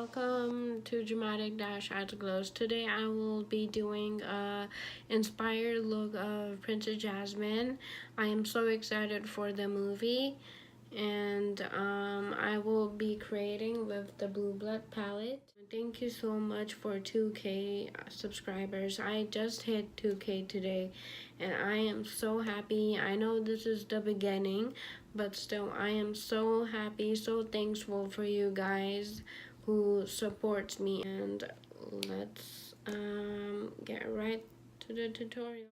Welcome to Dramatic Dash Afterglows. Today I will be doing a inspired look of Princess Jasmine. I am so excited for the movie, and I will be creating with the Blue Blood palette. Thank you so much for 2K subscribers. I just hit 2K today, and I am so happy. I know this is the beginning, but still I am so happy, so thankful for you guys who supports me. And let's get right to the tutorial.